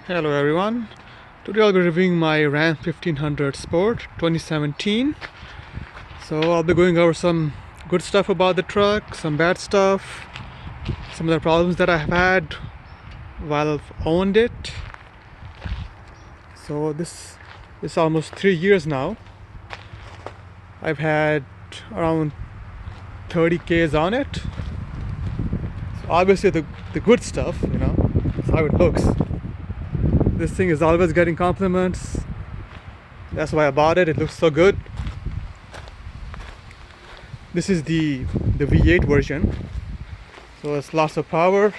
Hello everyone. Today I'll be reviewing my Ram 1500 Sport 2017. So I'll be going over some good stuff about the truck, some bad stuff, some of the problems that I've had while I've owned it. So this is almost 3 years now. I've had around 30 Ks on it. So obviously the good stuff, that's how it looks. This thing is always getting compliments. That's why I bought it. It looks so good. This is the V8 version. So it's lots of power.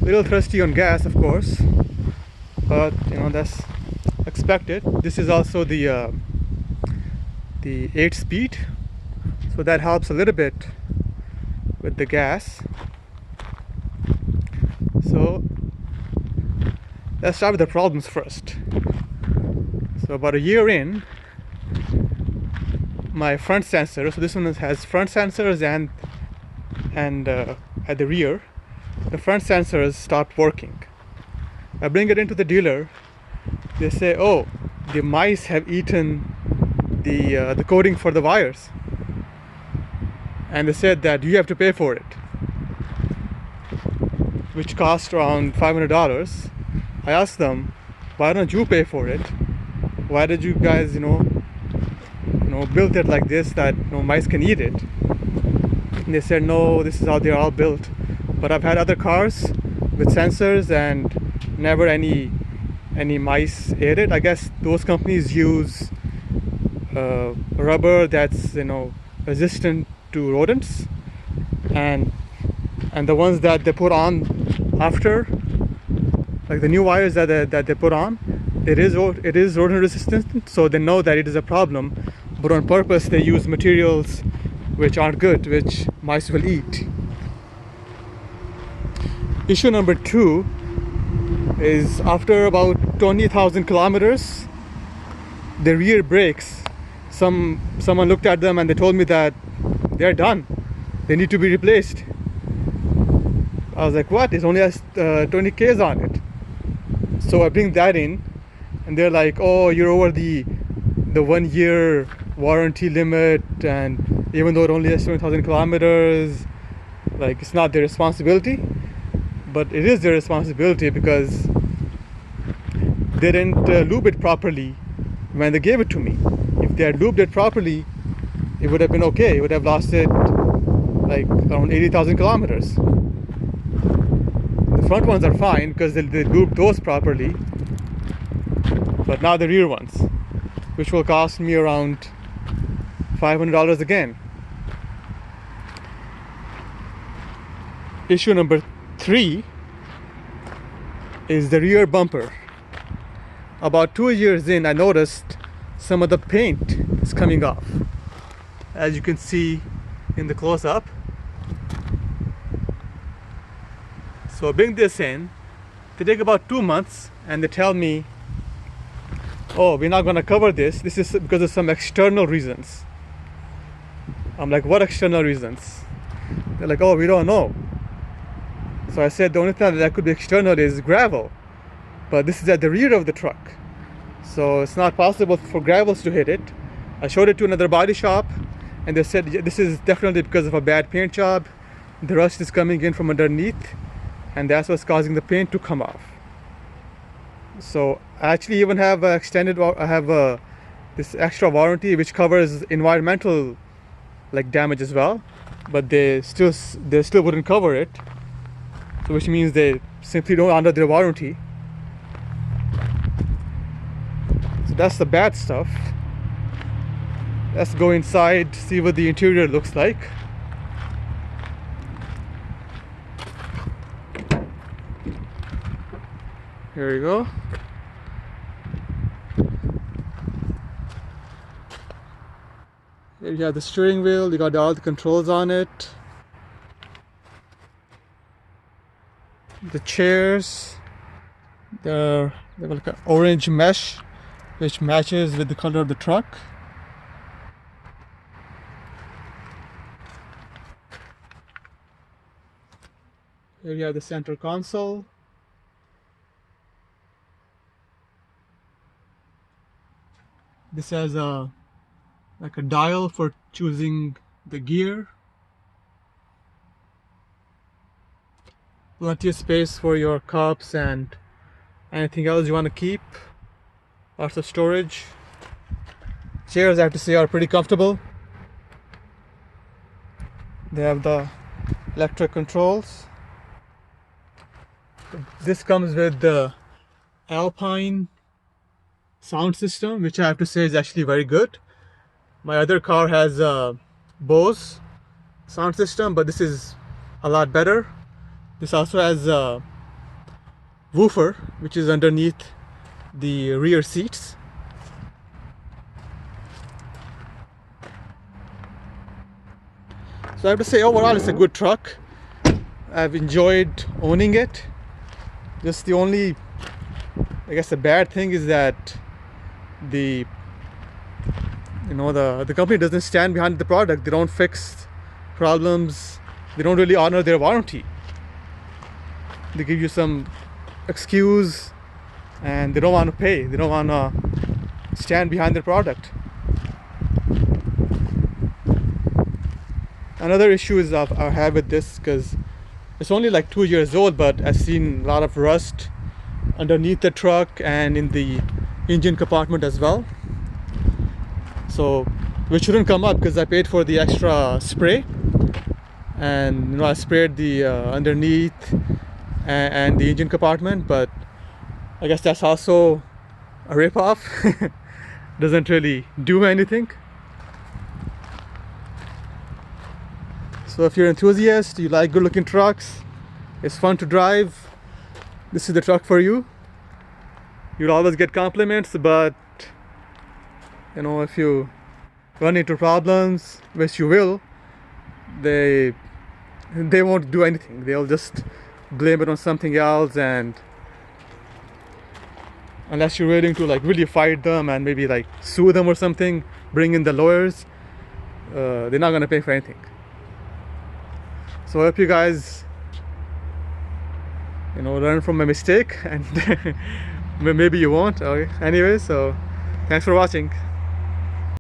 A little thirsty on gas, of course, but that's expected. This is also the 8-speed, so that helps a little bit with the gas. So let's start with the problems first. So about a year in, my front sensor, so this one has front sensors and at the rear, the front sensors stopped working. I bring it into the dealer. They say, oh, the mice have eaten the coating for the wires, and they said that you have to pay for it, which cost around $500. I asked them, why don't you pay for it? Why did you guys build it like this that mice can eat it? And they said, no, this is how they're all built. But I've had other cars with sensors and never any mice ate it. I guess those companies use rubber that's resistant to rodents, and the ones that they put on after, like the new wires that they put on, it is rodent resistant, so they know that it is a problem, but on purpose they use materials which aren't good, which mice will eat. Issue number 2 is after about 20,000 kilometers, the rear brakes, someone looked at them and they told me that they're done, they need to be replaced. I was like, what? It only has 20 Ks on it. So I bring that in, and they're like, oh, you're over the 1 year warranty limit, and even though it only has 20,000 kilometers, like, it's not their responsibility. But it is their responsibility because they didn't lube it properly when they gave it to me. If they had lubed it properly, it would have been okay. It would have lasted like around 80,000 kilometers. The front ones are fine because they lubed those properly, but now the rear ones, which will cost me around $500 again. Issue number 3 is the rear bumper. About 2 years in, I noticed some of the paint is coming off, as you can see in the close-up. So I bring this in. They take about 2 months and they tell me, oh, we're not going to cover this. This is because of some external reasons. I'm like, what external reasons? They're like, oh, we don't know. So I said the only thing that could be external is gravel, but this is at the rear of the truck, so it's not possible for gravels to hit it. I showed it to another body shop and they said, yeah, this is definitely because of a bad paint job. The rust is coming in from underneath, and that's what's causing the paint to come off. So I actually even have this extra warranty which covers environmental damage as well, but they still wouldn't cover it. So which means they simply don't honor their warranty. So that's the bad stuff. Let's go inside, see what the interior looks like. Here we go. Here you have the steering wheel, you got all the controls on it. The chairs, they're like an orange mesh which matches with the color of the truck. Here you have the center console. This has a like a dial for choosing the gear. Plenty of space for your cups and anything else you want to keep. Lots of storage. Chairs, I have to say, are pretty comfortable. They have the electric controls. This comes with the Alpine sound system, which I have to say is actually very good. My other car has a Bose sound system, but this is a lot better. This also has a woofer, which is underneath the rear seats. So I have to say, overall, it's a good truck. I've enjoyed owning it. Just the only, I guess, the bad thing is that the company doesn't stand behind the product. They don't fix problems. They don't really honor their warranty. They give you some excuse and they don't want to pay. They don't want to stand behind their product. Another issue is I have with this, because it's only like 2 years old, but I've seen a lot of rust underneath the truck and in the engine compartment as well. So, which shouldn't come up because I paid for the extra spray, and I sprayed the underneath and the engine compartment, but I guess that's also a rip-off. Doesn't really do anything. So if you're an enthusiast, you like good looking trucks, it's fun to drive, this is the truck for you. You'll always get compliments, but if you run into problems, which you will, they won't do anything. They'll just blame it on something else, and unless you're willing to really fight them and maybe sue them or something, bring in the lawyers, they're not gonna pay for anything. So I hope you guys learn from my mistake, and maybe you won't. Okay, anyway, so thanks for watching.